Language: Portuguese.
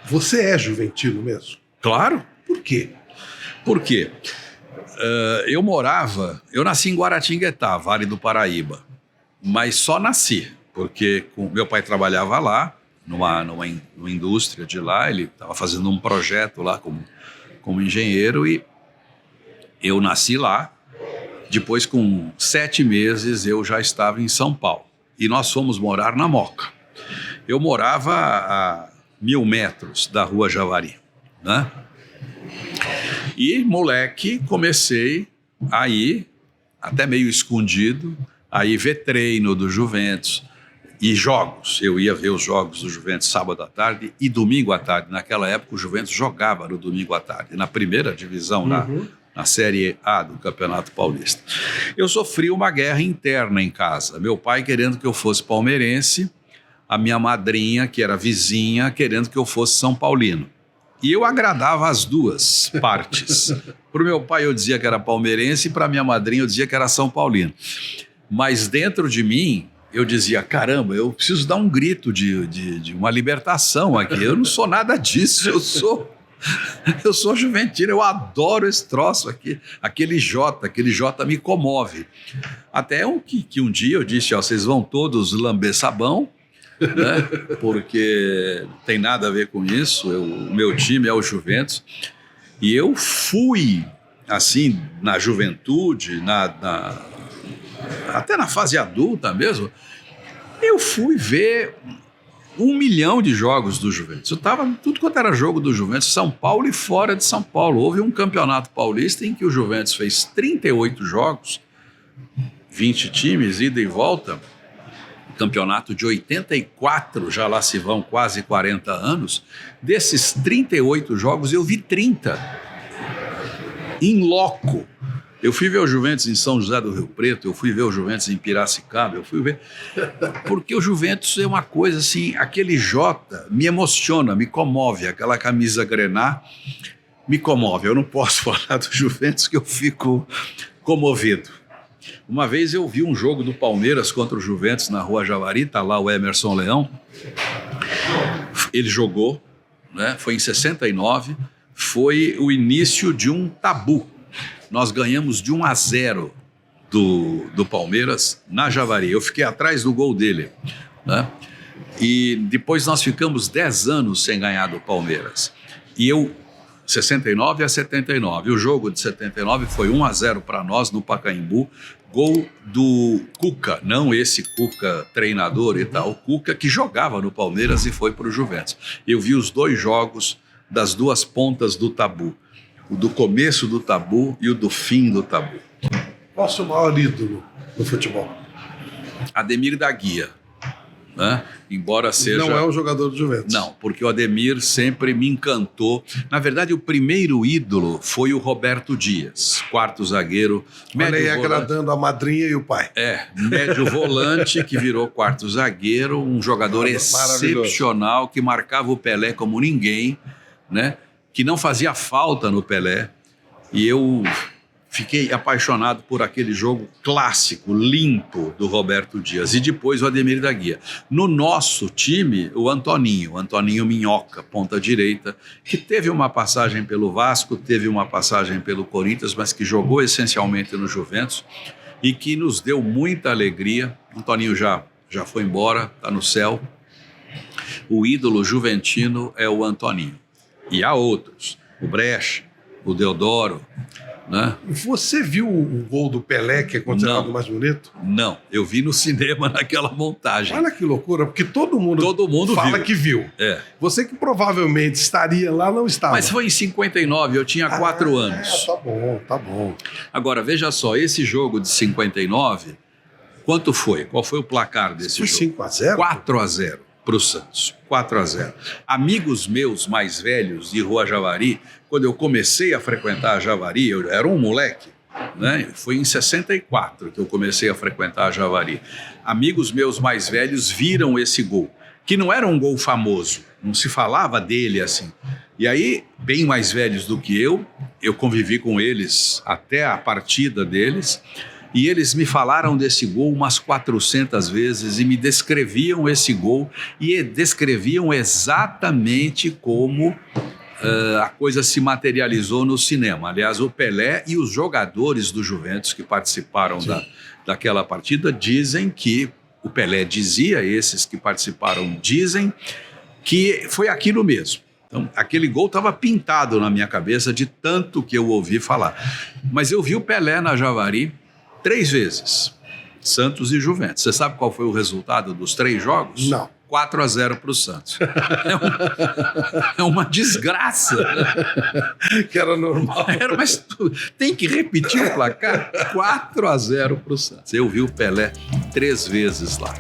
Você é juventino mesmo? Claro. Por quê? Por quê? Eu nasci em Guaratinguetá, Vale do Paraíba, mas só nasci, porque meu pai trabalhava lá, numa indústria de lá, ele estava fazendo um projeto lá como engenheiro e eu nasci lá. Depois, com 7 meses, eu já estava em São Paulo e nós fomos morar na Moca. Eu morava a 1.000 metros da Rua Javari, né? E, moleque, comecei a ir, até meio escondido, a ir ver treino do Juventus e jogos. Eu ia ver os jogos do Juventus sábado à tarde e domingo à tarde. Naquela época, o Juventus jogava no domingo à tarde, na primeira divisão, na Série A do Campeonato Paulista. Eu sofri uma guerra interna em casa. Meu pai querendo que eu fosse palmeirense, a minha madrinha, que era vizinha, querendo que eu fosse São Paulino. E eu agradava as duas partes. Para o meu pai eu dizia que era palmeirense e para minha madrinha eu dizia que era São Paulino. Mas dentro de mim eu dizia, caramba, eu preciso dar um grito de uma libertação aqui. Eu não sou nada disso, eu sou juventino, eu adoro esse troço aqui. Aquele J me comove. Até que um dia eu disse, vocês vão todos lamber sabão, né? Porque não tem nada a ver com isso. O meu time é o Juventus e eu fui assim na juventude, até na fase adulta mesmo, eu fui ver 1 milhão de jogos do Juventus. Eu estava tudo quanto era jogo do Juventus, São Paulo e fora de São Paulo. Houve um campeonato paulista em que o Juventus fez 38 jogos, 20 times, ida e volta. Campeonato de 84, já lá se vão quase 40 anos. Desses 38 jogos, eu vi 30. Em loco. Eu fui ver o Juventus em São José do Rio Preto, eu fui ver o Juventus em Piracicaba, eu fui ver... Porque o Juventus é uma coisa assim, aquele J me emociona, me comove, aquela camisa grená me comove. Eu não posso falar do Juventus que eu fico comovido. Uma vez eu vi um jogo do Palmeiras contra o Juventus na Rua Javari, tá lá o Emerson Leão. Ele jogou, né? Foi em 69, foi o início de um tabu. Nós ganhamos de 1-0 do Palmeiras na Javari. Eu fiquei atrás do gol dele, né? E depois nós ficamos 10 anos sem ganhar do Palmeiras. E 69 a 79. O jogo de 79 foi 1-0 para nós no Pacaembu. Gol do Cuca, não esse Cuca treinador e tal, o Cuca que jogava no Palmeiras e foi para o Juventus. Eu vi os 2 jogos das 2 pontas do tabu. O do começo do tabu e o do fim do tabu. Qual é o seu maior ídolo no futebol? Ademir da Guia, né? Embora seja... Não é um jogador do Juventus. Não, porque o Ademir sempre me encantou. Na verdade, o primeiro ídolo foi o Roberto Dias, quarto zagueiro. Olha aí, agradando a madrinha e o pai. Médio volante, que virou quarto zagueiro, um jogador excepcional, que marcava o Pelé como ninguém, né? Que não fazia falta no Pelé. E eu fiquei apaixonado por aquele jogo clássico, limpo, do Roberto Dias. E depois o Ademir da Guia. No nosso time, o Antoninho Minhoca, ponta direita, que teve uma passagem pelo Vasco, teve uma passagem pelo Corinthians, mas que jogou essencialmente no Juventus e que nos deu muita alegria. O Antoninho já foi embora, está no céu. O ídolo juventino é o Antoninho. E há outros, o Brecha, o Deodoro, né? Você viu o gol do Pelé, que é considerado o mais bonito? Não, eu vi no cinema naquela montagem. Olha que loucura, porque todo mundo fala que viu. Você que provavelmente estaria lá, não estava. Mas foi em 59, eu tinha 4 anos. Tá bom. Agora, veja só, esse jogo de 59, quanto foi? Qual foi o placar desse jogo? Foi 5-0? 4-0 para o Santos, 4-0. Amigos meus mais velhos de Rua Javari, quando eu comecei a frequentar a Javari, eu era um moleque, né? Foi em 64 que eu comecei a frequentar a Javari. Amigos meus mais velhos viram esse gol, que não era um gol famoso, não se falava dele assim. E aí, bem mais velhos do que eu convivi com eles até a partida deles, e eles me falaram desse gol umas 400 vezes e me descreviam esse gol e descreviam exatamente como a coisa se materializou no cinema. Aliás, o Pelé e os jogadores do Juventus que participaram daquela partida dizem que, o Pelé dizia, esses que participaram dizem, que foi aquilo mesmo. Então, aquele gol estava pintado na minha cabeça de tanto que eu ouvi falar. Mas eu vi o Pelé na Javari 3 vezes, Santos e Juventus. Você sabe qual foi o resultado dos 3 jogos? Não. 4-0 para o Santos. É uma desgraça. Que era normal. Mas tem que repetir o placar. 4-0 para o Santos. Eu vi o Pelé 3 vezes lá.